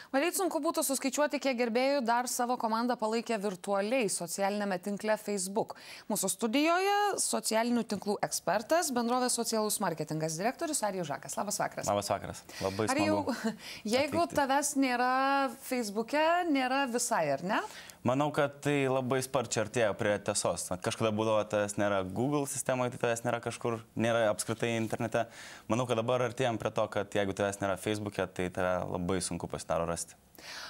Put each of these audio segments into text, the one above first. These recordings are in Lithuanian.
Matyt, sunku būtų suskaičiuoti, kiek gerbėjų dar savo komandą palaikė virtualiai socialinėme tinkle Facebook. Mūsų studijoje socialinių tinklų ekspertas, bendrovės socialus marketingas direktorius Arijus Žakas. Labas vakaras. Labas vakaras. Labai smagu. Jeigu tavęs nėra Facebook'e, nėra visai, ar ne? Manau, kad tai labai sparčiai artėja prie tiesos. Kažkada būdavo tavęs nėra Google sistemoje, tai tavęs nėra kažkur, nėra apskritai internete. Manau, kad dabar artėjam prie to, kad jeigu tavęs nėra Facebook'e, tai tave labai sunku pasidaro rasti.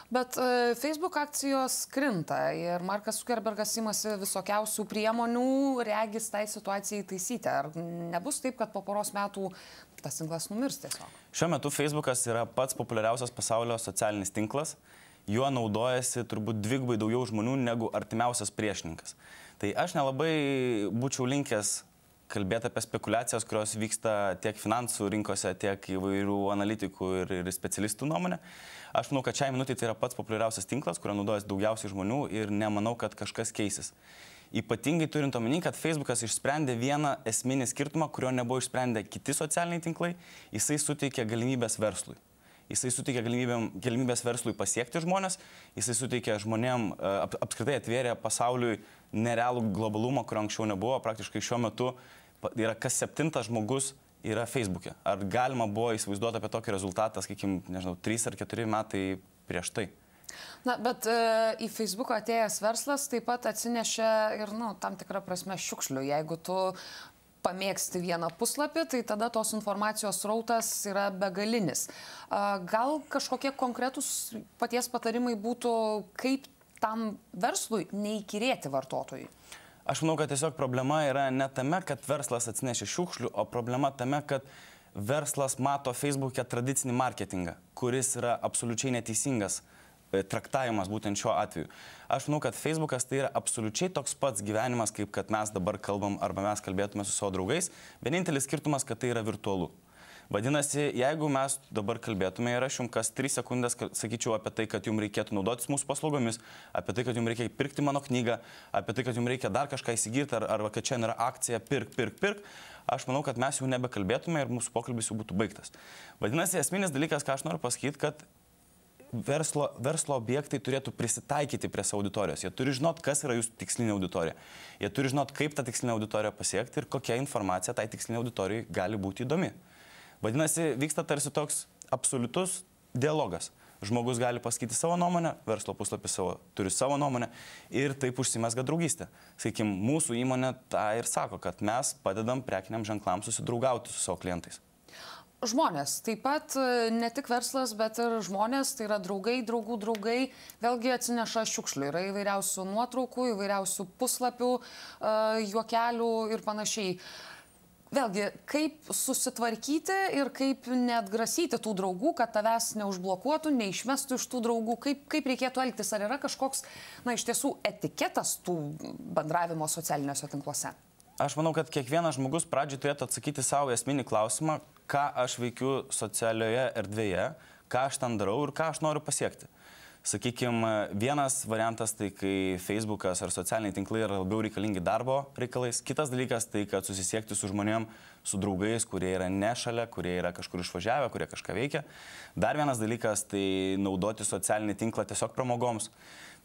Bet Facebook akcijos krinta ir Markas Zuckerbergas imasi visokiausių priemonių, regis tai situacijai taisyti. Ar nebus taip, kad po poros metų tas tinklas numirs tiesiog? Šiuo metu Facebookas yra pats populiariausias pasaulio socialinis tinklas. Juo naudojasi turbūt dvigubai daugiau žmonių negu artimiausias priešininkas. Tai aš nelabai būčiau linkęs kalbėti apie spekulacijas, kurios vyksta tiek finansų rinkose, tiek įvairių analitikų ir specialistų nuomonė. Aš manau, kad šiai minutė tai yra pats populiariausias tinklas, kurio naudojasi daugiausiai žmonių ir nemanau, kad kažkas keisis. Ypatingai turint omeny, kad Facebookas išsprendė vieną esminį skirtumą, kurio nebuvo išsprendę kiti socialiniai tinklai, jisai suteikė galimybės verslui. Jisai suteikia galimybės verslui pasiekti žmonės, jisai suteikia žmonėm, apskritai atvėrė pasauliui nerealų globalumą, kurio anksčiau nebuvo. Praktiškai šiuo metu yra kas 7 žmogus yra Facebook'e. Ar galima buvo įsivaizduoti apie tokį rezultatą, sakykime, nežinau, 3 ar 4 metai prieš tai? Na, bet į Facebook'ą atėjęs verslas taip pat atsinešė ir, tam tikrą prasme šiukšlių. Jeigu tu pamėgsti vieną puslapį, tai tada tos informacijos srautas yra begalinis. Gal kažkokie konkretūs paties patarimai būtų, kaip tam verslui neįkyrėti vartotojui? Aš manau, kad tiesiog problema yra ne tame, kad verslas atsinešė šiukšlių, o problema tame, kad verslas mato Facebook'e tradicinį marketingą, kuris yra absoliučiai neteisingas traktavimas būtent šiuo atveju. Aš manau, kad Facebookas tai yra absoliučiai toks pats gyvenimas, kaip kad mes dabar kalbam arba mes kalbėtume su savo draugais. Vienintelis skirtumas, kad tai yra virtualu. Vadinasi, jeigu mes dabar kalbėtume ir aš jums kas 3 sekundės sakyčiau apie tai, kad jums reikėtų naudotis mūsų paslaugomis, apie tai, kad jums reikia pirkti mano knygą, apie tai, kad jums reikia dar kažką įsigyti, arba kad čia yra akcija pirk, aš manau, kad mes jau nebekalbėtume ir mūsų pokalbis jau būtų baigtas. Vadinasi, esminis dalykas, ką aš noriu pasakyti, kad verslo objektai turėtų prisitaikyti prie savo auditorijos. Jie turi žinot, kas yra jūsų tikslinė auditorija. Jie turi žinot, kaip tą tikslinę auditoriją pasiekti ir kokia informacija tai tikslinė auditorijai gali būti įdomi. Vadinasi, vyksta tarsi toks absoliutus dialogas. Žmogus gali pasakyti savo nuomonę, verslo puslapis turi savo nuomonę ir taip užsimezga draugystė. Sakykime, mūsų įmonė tą ir sako, kad mes padedam prekiniam ženklams susidraugauti su savo klientais. Žmonės, taip pat ne tik verslas, bet ir žmonės, tai yra draugai, draugų draugai, vėlgi atsineša šiukšlių. Yra įvairiausių nuotraukų, įvairiausių puslapių, juokelių ir panašiai. Vėlgi, kaip susitvarkyti ir kaip neatgrasyti tų draugų, kad tavęs neužblokuotų, neišmestų iš tų draugų, kaip reikėtų elgtis, ar yra kažkoks, iš tiesų, etiketas tų bendravimo socialiniuose tinkluose? Aš manau, kad kiekvienas žmogus pradžiai turėtų atsakyti savo esminį klausimą, ką aš veikiu socialioje erdvėje, ką aš ten darau ir ką aš noriu pasiekti. Sakykime, vienas variantas tai, kai Facebookas ar socialiniai tinklai yra labiau reikalingi darbo reikalais. Kitas dalykas tai, kad susisiekti su žmonėm, su draugais, kurie yra ne šalia, kurie yra kažkur išvažiavę, kurie kažką veikia. Dar vienas dalykas tai naudoti socialinį tinklą tiesiog pramogoms.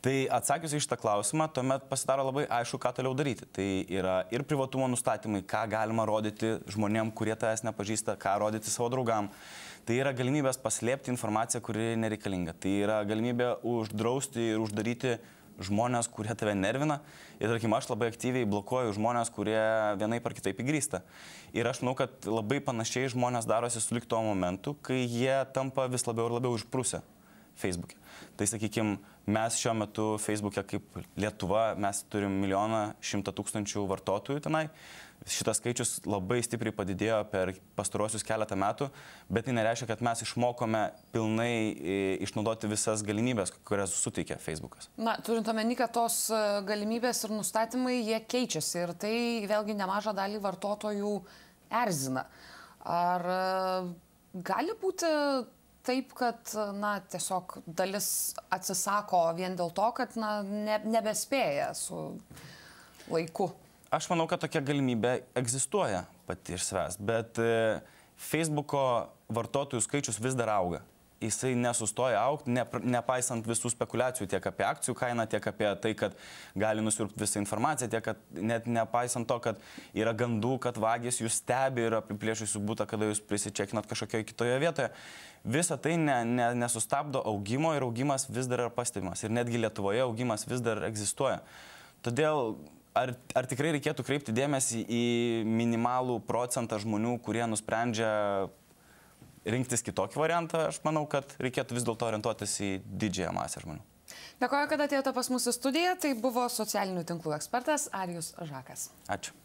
Tai atsakius į šitą klausimą, tuomet pasidaro labai aišku, ką toliau daryti. Tai yra ir privatumo nustatymai, ką galima rodyti žmonėm, kurie tavęs nepažįsta, ką rodyti savo draugam. Tai yra galimybės paslėpti informaciją, kuri nereikalinga. Tai yra galimybė uždrausti ir uždaryti žmonės, kurie tave nervina. Ir, tarkim, aš labai aktyviai blokuoju žmonės, kurie vienaip ar kitaip įgrįsta. Ir aš manau, kad labai panašiai žmonės darosi sulig tuo momentu, kai jie tampa vis labiau ir labiau išprusę Facebook'e. Tai, sakykime, mes šiuo metu Facebook'e kaip Lietuva, mes turim 1 100 000 vartotojų tenai. Šitas skaičius labai stipriai padidėjo per pastarosius keletą metų, bet tai nereiškia, kad mes išmokome pilnai išnaudoti visas galimybės, kurias suteikia Facebookas. Turint omeny, kad tos galimybės ir nustatymai, jie keičiasi ir tai vėlgi nemažą dalį vartotojų erzina. Ar gali būti taip, kad, tiesiog dalis atsisako vien dėl to, kad, nebespėja su laiku? Aš manau, kad tokia galimybė egzistuoja pati iš savęs, bet Facebooko vartotojų skaičius vis dar auga. jisai nesustoja augti, nepaisant visų spekulacijų tiek apie akcijų kainą, tiek apie tai, kad gali nusirpti visą informaciją, tiek kad net nepaisant to, kad yra gandų, kad vagys jūs stebi ir apiplėšus jūsų būtą, kada jūs prisičekinat kažkokioje kitoje vietoje. Visa tai nesustabdo augimo ir augimas vis dar yra pastebimas. Ir netgi Lietuvoje augimas vis dar egzistuoja. Todėl ar tikrai reikėtų kreipti dėmesį į minimalų procentą žmonių, kurie nusprendžia rinktis kitokį variantą, aš manau, kad reikėtų vis dėlto orientuotis į didžiąją masę žmonių. Dėkoju, kad atėjote pas mūsų studiją. Tai buvo socialinių tinklų ekspertas Arijus Žakas. Ačiū.